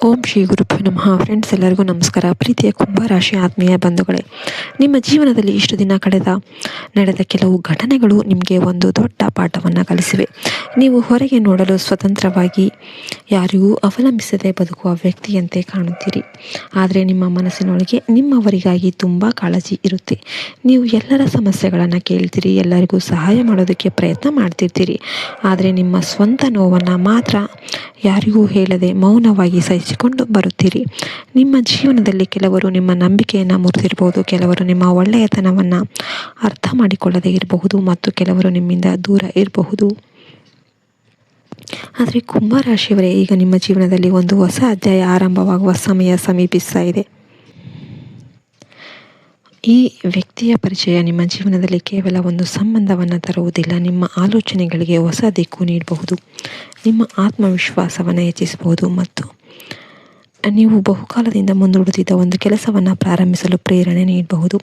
ಓಂ ಶ್ರೀ ಗುರುಭ್ಯೋ ನಮಃ. ಫ್ರೆಂಡ್ಸ್, ಎಲ್ಲರಿಗೂ ನಮಸ್ಕಾರ. ಪ್ರೀತಿಯ ಕುಂಭರಾಶಿ ಆತ್ಮೀಯ ಬಂಧುಗಳೇ, ನಿಮ್ಮ ಜೀವನದಲ್ಲಿ ಇಷ್ಟು ದಿನ ನಡೆದ ಕೆಲವು ಘಟನೆಗಳು ನಿಮಗೆ ಒಂದು ದೊಡ್ಡ ಪಾಠವನ್ನು ಕಲಿಸಿವೆ. ನೀವು ಹೊರಗೆ ನೋಡಲು ಸ್ವತಂತ್ರವಾಗಿ ಯಾರಿಗೂ ಅವಲಂಬಿಸದೆ ಬದುಕುವ ವ್ಯಕ್ತಿಯಂತೆ ಕಾಣುತ್ತೀರಿ. ಆದರೆ ನಿಮ್ಮ ಮನಸ್ಸಿನೊಳಗೆ ನಿಮ್ಮವರಿಗಾಗಿ ತುಂಬ ಕಾಳಜಿ ಇರುತ್ತೆ. ನೀವು ಎಲ್ಲರ ಸಮಸ್ಯೆಗಳನ್ನು ಕೇಳ್ತೀರಿ, ಎಲ್ಲರಿಗೂ ಸಹಾಯ ಮಾಡೋದಕ್ಕೆ ಪ್ರಯತ್ನ ಮಾಡ್ತಿರ್ತೀರಿ. ಆದರೆ ನಿಮ್ಮ ಸ್ವಂತ ನೋವನ್ನು ಮಾತ್ರ ಯಾರಿಗೂ ಹೇಳದೆ ಮೌನವಾಗಿ ಸಹಿಸಿಕೊಂಡು ಬರುತ್ತೀರಿ. ನಿಮ್ಮ ಜೀವನದಲ್ಲಿ ಕೆಲವರು ನಿಮ್ಮ ನಂಬಿಕೆಯನ್ನು ಮುರಿದಿರಬಹುದು, ಕೆಲವರು ನಿಮ್ಮ ಒಳ್ಳೆಯತನವನ್ನು ಅರ್ಥ ಮಾಡಿಕೊಳ್ಳದೆ ಇರಬಹುದು ಮತ್ತು ಕೆಲವರು ನಿಮ್ಮಿಂದ ದೂರ ಇರಬಹುದು. ಆದರೆ ಕುಂಭರಾಶಿಯವರೇ, ಈಗ ನಿಮ್ಮ ಜೀವನದಲ್ಲಿ ಒಂದು ಹೊಸ ಅಧ್ಯಾಯ ಆರಂಭವಾಗುವ ಸಮಯ ಸಮೀಪಿಸ್ತಾ ಇದೆ. ಈ ವ್ಯಕ್ತಿಯ ಪರಿಚಯ ನಿಮ್ಮ ಜೀವನದಲ್ಲಿ ಕೇವಲ ಒಂದು ಸಂಬಂಧವನ್ನು ತರುವುದಿಲ್ಲ, ನಿಮ್ಮ ಆಲೋಚನೆಗಳಿಗೆ ಹೊಸ ದಿಕ್ಕು ನೀಡಬಹುದು, ನಿಮ್ಮ ಆತ್ಮವಿಶ್ವಾಸವನ್ನು ಹೆಚ್ಚಿಸಬಹುದು ಮತ್ತು ನೀವು ಬಹುಕಾಲದಿಂದ ಮುಂದೂಡುತ್ತಿದ್ದ ಒಂದು ಕೆಲಸವನ್ನು ಪ್ರಾರಂಭಿಸಲು ಪ್ರೇರಣೆ ನೀಡಬಹುದು.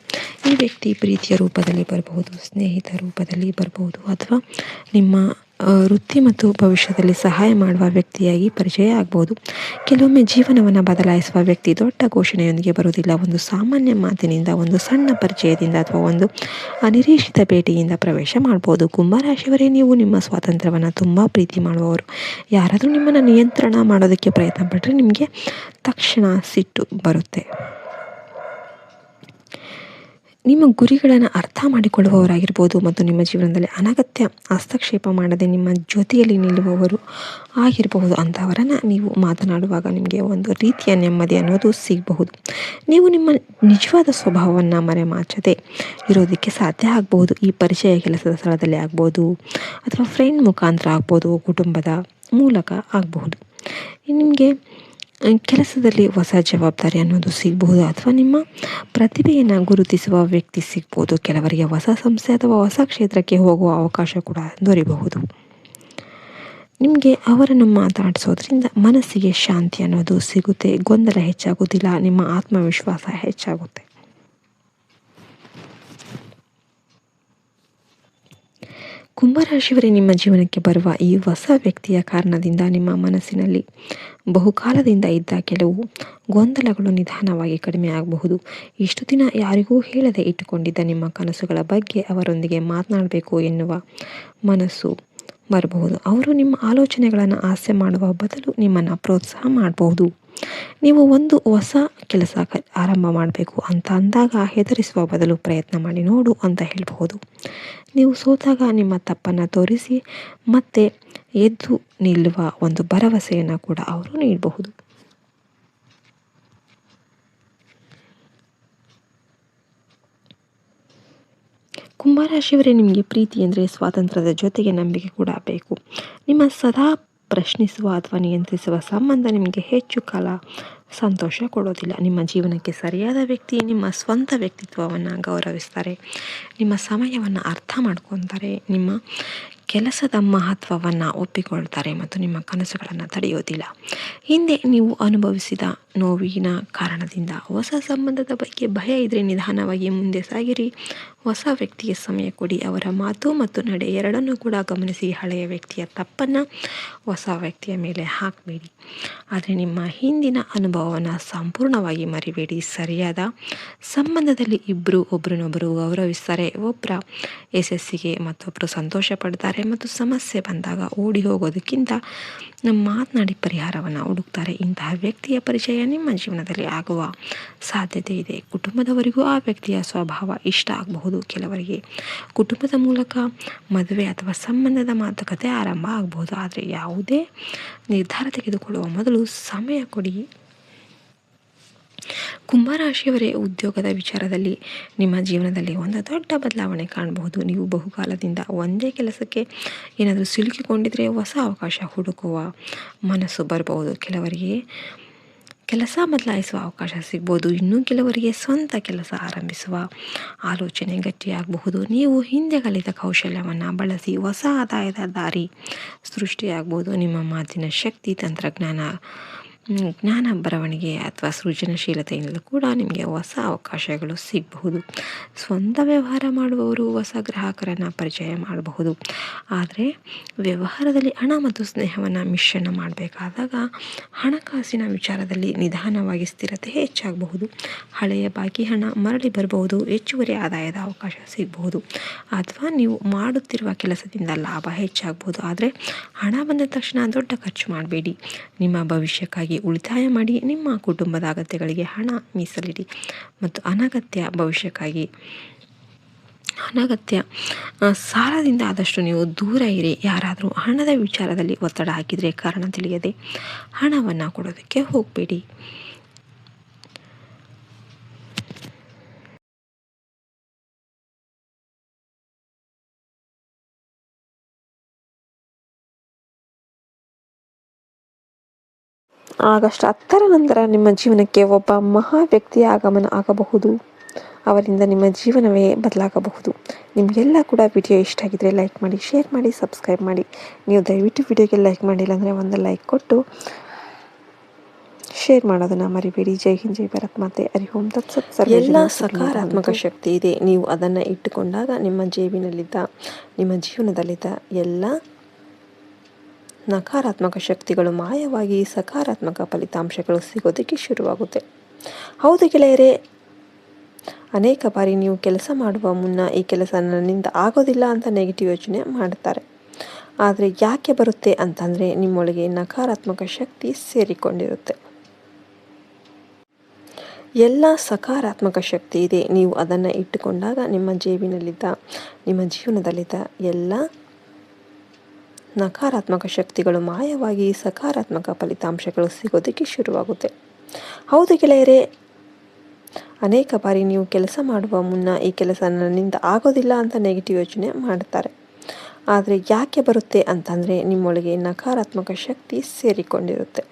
ಈ ವ್ಯಕ್ತಿ ಪ್ರೀತಿಯ ರೂಪದಲ್ಲಿ ಬರಬಹುದು, ಸ್ನೇಹಿತ ರೂಪದಲ್ಲಿ ಬರಬಹುದು, ಅಥವಾ ನಿಮ್ಮ ವೃತ್ತಿ ಮತ್ತು ಭವಿಷ್ಯದಲ್ಲಿ ಸಹಾಯ ಮಾಡುವ ವ್ಯಕ್ತಿಯಾಗಿ ಪರಿಚಯ ಆಗಬಹುದು. ಕೆಲವೊಮ್ಮೆ ಜೀವನವನ್ನು ಬದಲಾಯಿಸುವ ವ್ಯಕ್ತಿ ದೊಡ್ಡ ಘೋಷಣೆಯೊಂದಿಗೆ ಬರುವುದಿಲ್ಲ. ಒಂದು ಸಾಮಾನ್ಯ ಮಾತಿನಿಂದ, ಒಂದು ಸಣ್ಣ ಪರಿಚಯದಿಂದ ಅಥವಾ ಒಂದು ಅನಿರೀಕ್ಷಿತ ಭೇಟಿಯಿಂದ ಪ್ರವೇಶ ಮಾಡ್ಬೋದು. ಕುಂಭರಾಶಿಯವರೇ, ನೀವು ನಿಮ್ಮ ಸ್ವಾತಂತ್ರ್ಯವನ್ನು ತುಂಬ ಪ್ರೀತಿ ಮಾಡುವವರು. ಯಾರಾದರೂ ನಿಮ್ಮನ್ನು ನಿಯಂತ್ರಣ ಮಾಡೋದಕ್ಕೆ ಪ್ರಯತ್ನ ಪಟ್ಟರೆ ನಿಮಗೆ ತಕ್ಷಣ ಸಿಟ್ಟು ಬರುತ್ತೆ. ನಿಮ್ಮ ಗುರಿಗಳನ್ನು ಅರ್ಥ ಮಾಡಿಕೊಳ್ಳುವವರಾಗಿರ್ಬೋದು ಮತ್ತು ನಿಮ್ಮ ಜೀವನದಲ್ಲಿ ಅನಗತ್ಯ ಹಸ್ತಕ್ಷೇಪ ಮಾಡದೆ ನಿಮ್ಮ ಜೊತೆಯಲ್ಲಿ ನಿಲ್ಲುವವರು ಆಗಿರಬಹುದು. ಅಂಥವರನ್ನು ನೀವು ಮಾತನಾಡುವಾಗ ನಿಮಗೆ ಒಂದು ರೀತಿಯ ನೆಮ್ಮದಿ ಅನ್ನೋದು ಸಿಗಬಹುದು. ನೀವು ನಿಮ್ಮ ನಿಜವಾದ ಸ್ವಭಾವವನ್ನು ಮರೆಮಾಚದೆ ಇರೋದಕ್ಕೆ ಸಾಧ್ಯ ಆಗಬಹುದು. ಈ ಪರಿಚಯ ಕೆಲಸದ ಸ್ಥಳದಲ್ಲಿ ಆಗ್ಬೋದು, ಅಥವಾ ಫ್ರೆಂಡ್ ಮುಖಾಂತರ ಆಗ್ಬೋದು, ಕುಟುಂಬದ ಮೂಲಕ ಆಗಬಹುದು. ನಿಮಗೆ ಕೆಲಸದಲ್ಲಿ ಹೊಸ ಜವಾಬ್ದಾರಿ ಅನ್ನೋದು ಸಿಗ್ಬಹುದು, ಅಥವಾ ನಿಮ್ಮ ಪ್ರತಿಭೆಯನ್ನು ಗುರುತಿಸುವ ವ್ಯಕ್ತಿ ಸಿಗ್ಬೋದು. ಕೆಲವರಿಗೆ ಹೊಸ ಸಂಸ್ಥೆ ಅಥವಾ ಹೊಸ ಕ್ಷೇತ್ರಕ್ಕೆ ಹೋಗುವ ಅವಕಾಶ ಕೂಡ ದೊರೆಯಬಹುದು. ನಿಮಗೆ ಅವರನ್ನು ಮಾತಾಡಿಸೋದ್ರಿಂದ ಮನಸ್ಸಿಗೆ ಶಾಂತಿ ಅನ್ನೋದು ಸಿಗುತ್ತೆ, ಗೊಂದಲ ಹೆಚ್ಚಾಗೋದಿಲ್ಲ, ನಿಮ್ಮ ಆತ್ಮವಿಶ್ವಾಸ ಹೆಚ್ಚಾಗುತ್ತೆ. ಕುಂಭರಾಶಿಯವರೇ, ನಿಮ್ಮ ಜೀವನಕ್ಕೆ ಬರುವ ಈ ಹೊಸ ವ್ಯಕ್ತಿಯ ಕಾರಣದಿಂದ ನಿಮ್ಮ ಮನಸ್ಸಿನಲ್ಲಿ ಬಹುಕಾಲದಿಂದ ಇದ್ದ ಕೆಲವು ಗೊಂದಲಗಳು ನಿಧಾನವಾಗಿ ಕಡಿಮೆ ಆಗಬಹುದು. ಇಷ್ಟು ದಿನ ಯಾರಿಗೂ ಹೇಳದೆ ಇಟ್ಟುಕೊಂಡಿದ್ದ ನಿಮ್ಮ ಕನಸುಗಳ ಬಗ್ಗೆ ಅವರೊಂದಿಗೆ ಮಾತನಾಡಬೇಕು ಎನ್ನುವ ಮನಸ್ಸು ಬರಬಹುದು. ಅವರು ನಿಮ್ಮ ಆಲೋಚನೆಗಳನ್ನು ಹಾಸ್ಯ ಮಾಡುವ ಬದಲು ನಿಮ್ಮನ್ನು ಪ್ರೋತ್ಸಾಹ ಮಾಡಬಹುದು. ನೀವು ಒಂದು ಹೊಸ ಕೆಲಸ ಆರಂಭ ಮಾಡಬೇಕು ಅಂತ ಅಂದಾಗ ಹೆದರಿಸುವ ಬದಲು ಪ್ರಯತ್ನ ಮಾಡಿ ನೋಡು ಅಂತ ಹೇಳಬಹುದು. ನೀವು ಸೋತಾಗ ನಿಮ್ಮ ತಪ್ಪನ್ನು ತೋರಿಸಿ ಮತ್ತೆ ಎದ್ದು ನಿಲ್ಲುವ ಒಂದು ಭರವಸೆಯನ್ನು ಕೂಡ ಅವರು ನೀಡಬಹುದು. ಕುಂಭರಾಶಿಯವರೇ, ನಿಮಗೆ ಪ್ರೀತಿ ಅಂದರೆ ಸ್ವಾತಂತ್ರ್ಯದ ಜೊತೆಗೆ ನಂಬಿಕೆ ಕೂಡ ಬೇಕು. ನಿಮ್ಮ ಸದಾ ಪ್ರಶ್ನಿಸುವ ಅಥವಾ ನಿಯಂತ್ರಿಸುವ ಸಂಬಂಧ ನಿಮಗೆ ಹೆಚ್ಚು ಕಾಲ ಸಂತೋಷ ಕೊಡೋದಿಲ್ಲ. ನಿಮ್ಮ ಜೀವನಕ್ಕೆ ಸರಿಯಾದ ವ್ಯಕ್ತಿ ನಿಮ್ಮ ಸ್ವಂತ ವ್ಯಕ್ತಿತ್ವವನ್ನು ಗೌರವಿಸ್ತಾರೆ, ನಿಮ್ಮ ಸಮಯವನ್ನು ಅರ್ಥ ಮಾಡ್ಕೊತಾರೆ, ನಿಮ್ಮ ಕೆಲಸದ ಮಹತ್ವವನ್ನು ಒಪ್ಪಿಕೊಳ್ತಾರೆ ಮತ್ತು ನಿಮ್ಮ ಕನಸುಗಳನ್ನು ತಡೆಯೋದಿಲ್ಲ. ಹಿಂದೆ ನೀವು ಅನುಭವಿಸಿದ ನೋವಿನ ಕಾರಣದಿಂದ ಹೊಸ ಸಂಬಂಧದ ಬಗ್ಗೆ ಭಯ ಇದ್ದರೆ ನಿಧಾನವಾಗಿ ಮುಂದೆ ಸಾಗಿರಿ. ಹೊಸ ವ್ಯಕ್ತಿಗೆ ಸಮಯ ಕೊಡಿ, ಅವರ ಮಾತು ಮತ್ತು ನಡೆ ಎರಡನ್ನೂ ಕೂಡ ಗಮನಿಸಿ. ಹಳೆಯ ವ್ಯಕ್ತಿಯ ತಪ್ಪನ್ನು ಹೊಸ ವ್ಯಕ್ತಿಯ ಮೇಲೆ ಹಾಕಬೇಡಿ, ಆದರೆ ನಿಮ್ಮ ಹಿಂದಿನ ಅನುಭವವನ್ನು ಸಂಪೂರ್ಣವಾಗಿ ಮರಿಬೇಡಿ. ಸರಿಯಾದ ಸಂಬಂಧದಲ್ಲಿ ಇಬ್ಬರು ಒಬ್ಬರನ್ನೊಬ್ಬರು ಗೌರವಿಸ್ತಾರೆ, ಒಬ್ಬರ ಯಶಸ್ಸಿಗೆ ಮತ್ತೊಬ್ಬರು ಸಂತೋಷ ಪಡ್ತಾರೆ ಮತ್ತು ಸಮಸ್ಯೆ ಬಂದಾಗ ಓಡಿ ಹೋಗೋದಕ್ಕಿಂತ ಮಾತನಾಡಿ ಪರಿಹಾರವನ್ನು ಹುಡುಕ್ತಾರೆ. ಇಂತಹ ವ್ಯಕ್ತಿಯ ಪರಿಚಯ ನಿಮ್ಮ ಜೀವನದಲ್ಲಿ ಆಗುವ ಸಾಧ್ಯತೆ ಇದೆ. ಕುಟುಂಬದವರಿಗೂ ಆ ವ್ಯಕ್ತಿಯ ಸ್ವಭಾವ ಇಷ್ಟ ಆಗಬಹುದು. ಕೆಲವರಿಗೆ ಕುಟುಂಬದ ಮೂಲಕ ಮದುವೆ ಅಥವಾ ಸಂಬಂಧದ ಮಾತುಕತೆ ಆರಂಭ ಆಗಬಹುದು. ಆದರೆ ಯಾವುದೇ ನಿರ್ಧಾರ ತೆಗೆದುಕೊಳ್ಳುವ ಮೊದಲು ಸಮಯ ಕೊಡಿ. ಕುಂಭರಾಶಿಯವರೇ, ಉದ್ಯೋಗದ ವಿಚಾರದಲ್ಲಿ ನಿಮ್ಮ ಜೀವನದಲ್ಲಿ ಒಂದು ದೊಡ್ಡ ಬದಲಾವಣೆ ಕಾಣಬಹುದು. ನೀವು ಬಹುಕಾಲದಿಂದ ಒಂದೇ ಕೆಲಸಕ್ಕೆ ಏನಾದರೂ ಸಿಲುಕಿಕೊಂಡಿದ್ರೆ ಹೊಸ ಅವಕಾಶ ಹುಡುಕುವ ಮನಸ್ಸು ಬರಬಹುದು. ಕೆಲವರಿಗೆ ಕೆಲಸ ಬದಲಾಯಿಸುವ ಅವಕಾಶ ಸಿಗ್ಬೋದು, ಇನ್ನೂ ಕೆಲವರಿಗೆ ಸ್ವಂತ ಕೆಲಸ ಆರಂಭಿಸುವ ಆಲೋಚನೆ ಗಟ್ಟಿಯಾಗಬಹುದು. ನೀವು ಹಿಂದೆ ಕಲಿತ ಕೌಶಲ್ಯವನ್ನು ಬಳಸಿ ಹೊಸ ಆದಾಯದ ದಾರಿ ಸೃಷ್ಟಿಯಾಗಬಹುದು. ನಿಮ್ಮ ಮಾತಿನ ಶಕ್ತಿ, ತಂತ್ರಜ್ಞಾನ ಜ್ಞಾನ ಬರವಣಿಗೆ ಅಥವಾ ಸೃಜನಶೀಲತೆಯಿಂದಲೂ ಕೂಡ ನಿಮಗೆ ಹೊಸ ಅವಕಾಶಗಳು ಸಿಗಬಹುದು. ಸ್ವಂತ ವ್ಯವಹಾರ ಮಾಡುವವರು ಹೊಸ ಗ್ರಾಹಕರನ್ನು ಪರಿಚಯ ಮಾಡಬಹುದು. ಆದರೆ ವ್ಯವಹಾರದಲ್ಲಿ ಹಣ ಮತ್ತು ಸ್ನೇಹವನ್ನು ಮಿಶ್ರಣ ಮಾಡಬೇಕಾದಾಗ ಹಣಕಾಸಿನ ವಿಚಾರದಲ್ಲಿ ನಿಧಾನವಾಗಿ ಸ್ಥಿರತೆ ಹೆಚ್ಚಾಗಬಹುದು. ಹಳೆಯ ಬಾಕಿ ಹಣ ಮರಳಿ ಬರಬಹುದು. ಹೆಚ್ಚುವರಿ ಆದಾಯದ ಅವಕಾಶ ಸಿಗಬಹುದು. ಅಥವಾ ನೀವು ಮಾಡುತ್ತಿರುವ ಕೆಲಸದಿಂದ ಲಾಭ ಹೆಚ್ಚಾಗಬಹುದು. ಆದರೆ ಹಣ ಬಂದ ತಕ್ಷಣ ದೊಡ್ಡ ಖರ್ಚು ಮಾಡಬೇಡಿ. ನಿಮ್ಮ ಭವಿಷ್ಯಕ್ಕಾಗಿ ಉಳಿತಾಯ ಮಾಡಿ. ನಿಮ್ಮ ಕುಟುಂಬದ ಅಗತ್ಯಗಳಿಗೆ ಹಣ ಮೀಸಲಿಡಿ ಮತ್ತು ಅನಗತ್ಯ ಸಾಲದಿಂದ ಆದಷ್ಟು ನೀವು ದೂರ ಇರಿ. ಯಾರಾದರೂ ಹಣದ ವಿಚಾರದಲ್ಲಿ ಒತ್ತಡ ಹಾಕಿದರೆ ಕಾರಣ ತಿಳಿಯದೆ ಹಣವನ್ನು ಕೊಡೋದಕ್ಕೆ ಹೋಗಬೇಡಿ. ಆಗಸ್ಟ್ 10ರ ನಂತರ ನಿಮ್ಮ ಜೀವನಕ್ಕೆ ಒಬ್ಬ ಮಹಾ ವ್ಯಕ್ತಿಯ ಆಗಮನ ಆಗಬಹುದು. ಅವರಿಂದ ನಿಮ್ಮ ಜೀವನವೇ ಬದಲಾಗಬಹುದು. ನಿಮಗೆಲ್ಲ ಕೂಡ ವಿಡಿಯೋ ಇಷ್ಟ ಆಗಿದ್ರೆ ಲೈಕ್ ಮಾಡಿ, ಶೇರ್ ಮಾಡಿ, ಸಬ್ಸ್ಕ್ರೈಬ್ ಮಾಡಿ. ನೀವು ದಯವಿಟ್ಟು ವಿಡಿಯೋಗೆ ಲೈಕ್ ಮಾಡಿಲ್ಲ ಅಂದರೆ ಒಂದು ಲೈಕ್ ಕೊಟ್ಟು ಶೇರ್ ಮಾಡೋದನ್ನು ಮರಿಬೇಡಿ. ಜೈ ಹಿಂದ್, ಜೈ ಭಾರತ್ ಮಾತೆ. ಹರಿ ಓಂ ತತ್ಸತ್. ಎಲ್ಲ ಸಕಾರಾತ್ಮಕ ಶಕ್ತಿ ಇದೆ. ನೀವು ಅದನ್ನು ಇಟ್ಟುಕೊಂಡಾಗ ನಿಮ್ಮ ಜೀವನದಲ್ಲಿದ್ದ ಎಲ್ಲ ನಕಾರಾತ್ಮಕ ಶಕ್ತಿಗಳು ಮಾಯವಾಗಿ ಸಕಾರಾತ್ಮಕ ಫಲಿತಾಂಶಗಳು ಸಿಗೋದಕ್ಕೆ ಶುರುವಾಗುತ್ತೆ. ಹೌದು ಗೆಳೆಯರೇ, ಅನೇಕ ಬಾರಿ ನೀವು ಕೆಲಸ ಮಾಡುವ ಮುನ್ನ ಈ ಕೆಲಸ ನನ್ನಿಂದ ಆಗೋದಿಲ್ಲ ಅಂತ ನೆಗೆಟಿವ್ ಯೋಚನೆ ಮಾಡ್ತಾರೆ. ಆದರೆ ಯಾಕೆ ಬರುತ್ತೆ ಅಂತಂದರೆ ನಿಮ್ಮೊಳಗೆ ನಕಾರಾತ್ಮಕ ಶಕ್ತಿ ಸೇರಿಕೊಂಡಿರುತ್ತೆ. ಎಲ್ಲ ಸಕಾರಾತ್ಮಕ ಶಕ್ತಿ ಇದೆ. ನೀವು ಅದನ್ನು ಇಟ್ಟುಕೊಂಡಾಗ ನಿಮ್ಮ ಜೀವನದಲ್ಲಿದ್ದ ಎಲ್ಲ ನಕಾರಾತ್ಮಕ ಶಕ್ತಿಗಳು ಮಾಯವಾಗಿ ಸಕಾರಾತ್ಮಕ ಫಲಿತಾಂಶಗಳು ಸಿಗೋದಕ್ಕೆ ಶುರುವಾಗುತ್ತೆ. ಹೌದು ಗೆಳೆಯರೇ, ಅನೇಕ ಬಾರಿ ನೀವು ಕೆಲಸ ಮಾಡುವ ಮುನ್ನ ಈ ಕೆಲಸ ನನ್ನಿಂದ ಆಗೋದಿಲ್ಲ ಅಂತ ನೆಗೆಟಿವ್ ಯೋಚನೆ ಮಾಡ್ತಾರೆ. ಆದರೆ ಯಾಕೆ ಬರುತ್ತೆ ಅಂತಂದರೆ ನಿಮ್ಮೊಳಗೆ ನಕಾರಾತ್ಮಕ ಶಕ್ತಿ ಸೇರಿಕೊಂಡಿರುತ್ತೆ.